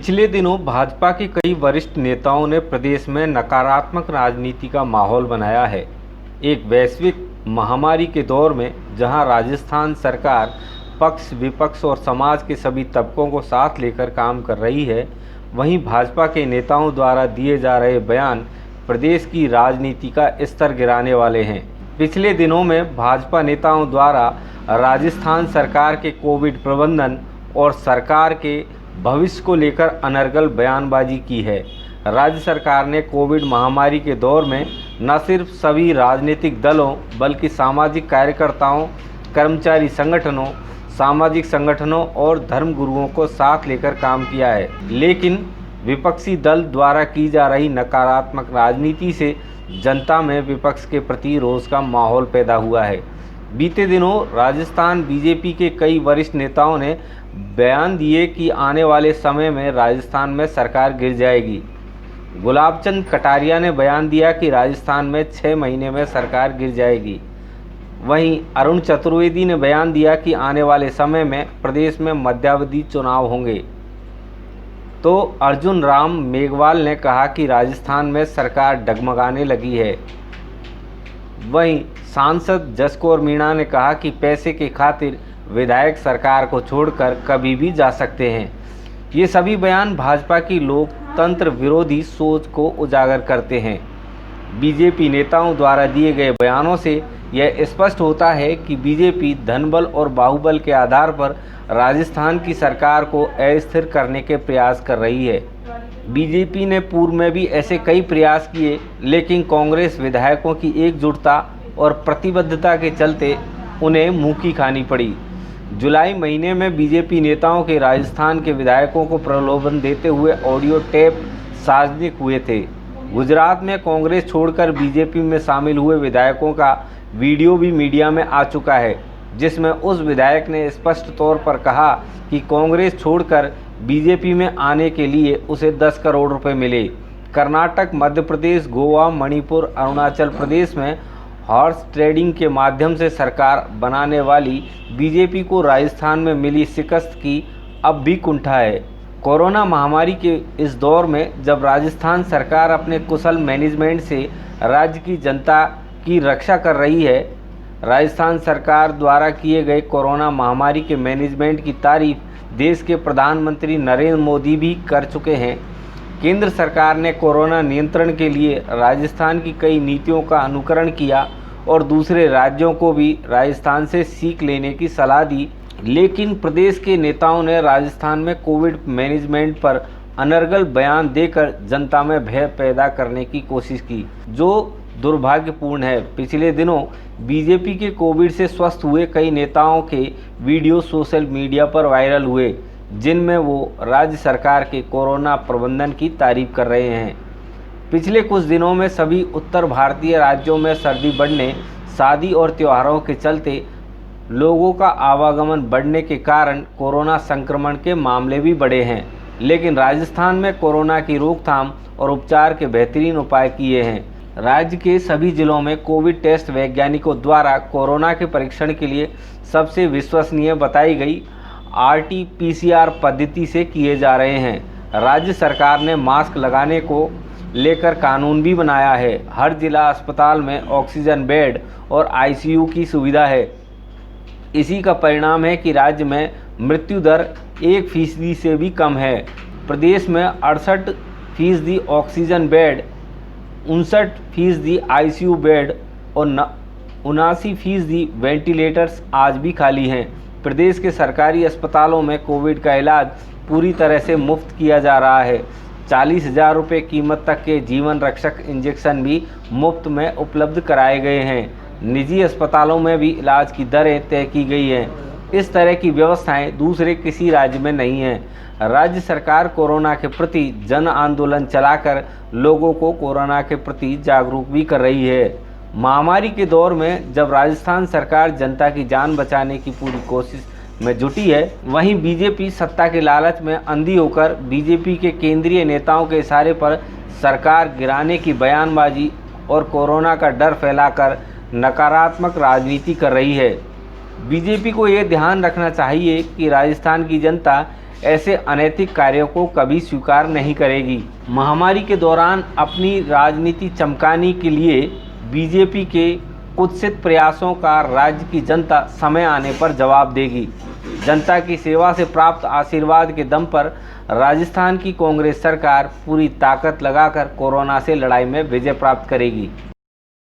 पिछले दिनों भाजपा के कई वरिष्ठ नेताओं ने प्रदेश में नकारात्मक राजनीति का माहौल बनाया है। एक वैश्विक महामारी के दौर में जहां राजस्थान सरकार पक्ष विपक्ष और समाज के सभी तबकों को साथ लेकर काम कर रही है, वहीं भाजपा के नेताओं द्वारा दिए जा रहे बयान प्रदेश की राजनीति का स्तर गिराने वाले हैं। पिछले दिनों में भाजपा नेताओं द्वारा राजस्थान सरकार के कोविड प्रबंधन और सरकार के भविष्य को लेकर अनर्गल बयानबाजी की है। राज्य सरकार ने कोविड महामारी के दौर में न सिर्फ सभी राजनीतिक दलों बल्कि सामाजिक कार्यकर्ताओं, कर्मचारी संगठनों, सामाजिक संगठनों और धर्मगुरुओं को साथ लेकर काम किया है, लेकिन विपक्षी दल द्वारा की जा रही नकारात्मक राजनीति से जनता में विपक्ष के प्रति रोष का माहौल पैदा हुआ है। बीते दिनों राजस्थान बीजेपी के कई वरिष्ठ नेताओं ने बयान दिए कि आने वाले समय में राजस्थान में सरकार गिर जाएगी। गुलाबचंद कटारिया ने बयान दिया कि राजस्थान में 6 महीने में सरकार गिर जाएगी। वहीं अरुण चतुर्वेदी ने बयान दिया कि आने वाले समय में प्रदेश में मध्यावधि चुनाव होंगे। तो अर्जुन राम मेघवाल ने कहा कि राजस्थान में सरकार डगमगाने लगी है। वहीं सांसद जसकौर मीणा ने कहा कि पैसे की खातिर विधायक सरकार को छोड़कर कभी भी जा सकते हैं। ये सभी बयान भाजपा की लोकतंत्र विरोधी सोच को उजागर करते हैं। बीजेपी नेताओं द्वारा दिए गए बयानों से यह स्पष्ट होता है कि बीजेपी धनबल और बाहुबल के आधार पर राजस्थान की सरकार को अस्थिर करने के प्रयास कर रही है। बीजेपी ने पूर्व में भी ऐसे कई प्रयास किए, लेकिन कांग्रेस विधायकों की एकजुटता और प्रतिबद्धता के चलते उन्हें मुंह की खानी पड़ी। जुलाई महीने में बीजेपी नेताओं के राजस्थान के विधायकों को प्रलोभन देते हुए ऑडियो टेप सार्वजनिक हुए थे। गुजरात में कांग्रेस छोड़कर बीजेपी में शामिल हुए विधायकों का वीडियो भी मीडिया में आ चुका है, जिसमें उस विधायक ने स्पष्ट तौर पर कहा कि कांग्रेस छोड़कर बीजेपी में आने के लिए उसे 10 करोड़ रुपए मिले। कर्नाटक, मध्य प्रदेश, गोवा, मणिपुर, अरुणाचल प्रदेश में हॉर्स ट्रेडिंग के माध्यम से सरकार बनाने वाली बीजेपी को राजस्थान में मिली शिकस्त की अब भी कुंठा है। कोरोना महामारी के इस दौर में जब राजस्थान सरकार अपने कुशल मैनेजमेंट से राज्य की जनता की रक्षा कर रही है, राजस्थान सरकार द्वारा किए गए कोरोना महामारी के मैनेजमेंट की तारीफ देश के प्रधानमंत्री नरेंद्र मोदी भी कर चुके हैं। केंद्र सरकार ने कोरोना नियंत्रण के लिए राजस्थान की कई नीतियों का अनुकरण किया और दूसरे राज्यों को भी राजस्थान से सीख लेने की सलाह दी, लेकिन प्रदेश के नेताओं ने राजस्थान में कोविड मैनेजमेंट पर अनर्गल बयान देकर जनता में भय पैदा करने की कोशिश की, जो दुर्भाग्यपूर्ण है। पिछले दिनों बीजेपी के कोविड से स्वस्थ हुए कई नेताओं के वीडियो सोशल मीडिया पर वायरल हुए, जिनमें वो राज्य सरकार के कोरोना प्रबंधन की तारीफ कर रहे हैं। पिछले कुछ दिनों में सभी उत्तर भारतीय राज्यों में सर्दी बढ़ने, शादी और त्योहारों के चलते लोगों का आवागमन बढ़ने के कारण कोरोना संक्रमण के मामले भी बढ़े हैं, लेकिन राजस्थान में कोरोना की रोकथाम और उपचार के बेहतरीन उपाय किए हैं। राज्य के सभी जिलों में कोविड टेस्ट वैज्ञानिकों द्वारा कोरोना के परीक्षण के लिए सबसे विश्वसनीय बताई गई RT-PCR पद्धति से किए जा रहे हैं। राज्य सरकार ने मास्क लगाने को लेकर कानून भी बनाया है। हर जिला अस्पताल में ऑक्सीजन बेड और ICU की सुविधा है। इसी का परिणाम है कि राज्य में मृत्यु दर 1% से भी कम है। प्रदेश में 68% ऑक्सीजन बेड, 59% ICU बेड और 79% वेंटिलेटर्स आज भी खाली हैं। प्रदेश के सरकारी अस्पतालों में कोविड का इलाज पूरी तरह से मुफ्त किया जा रहा है। 40,000 रुपये कीमत तक के जीवन रक्षक इंजेक्शन भी मुफ्त में उपलब्ध कराए गए हैं। निजी अस्पतालों में भी इलाज की दरें तय की गई हैं। इस तरह की व्यवस्थाएं दूसरे किसी राज्य में नहीं हैं। राज्य सरकार कोरोना के प्रति जन आंदोलन चलाकर लोगों को कोरोना के प्रति जागरूक भी कर रही है। महामारी के दौर में जब राजस्थान सरकार जनता की जान बचाने की पूरी कोशिश में जुटी है, वहीं बीजेपी सत्ता के लालच में अंधी होकर बीजेपी के केंद्रीय नेताओं के इशारे पर सरकार गिराने की बयानबाजी और कोरोना का डर फैलाकर नकारात्मक राजनीति कर रही है। बीजेपी को ये ध्यान रखना चाहिए कि राजस्थान की जनता ऐसे अनैतिक कार्यों को कभी स्वीकार नहीं करेगी। महामारी के दौरान अपनी राजनीति चमकाने के लिए बीजेपी के कुत्सित प्रयासों का राज्य की जनता समय आने पर जवाब देगी। जनता की सेवा से प्राप्त आशीर्वाद के दम पर राजस्थान की कांग्रेस सरकार पूरी ताकत लगाकर कोरोना से लड़ाई में विजय प्राप्त करेगी।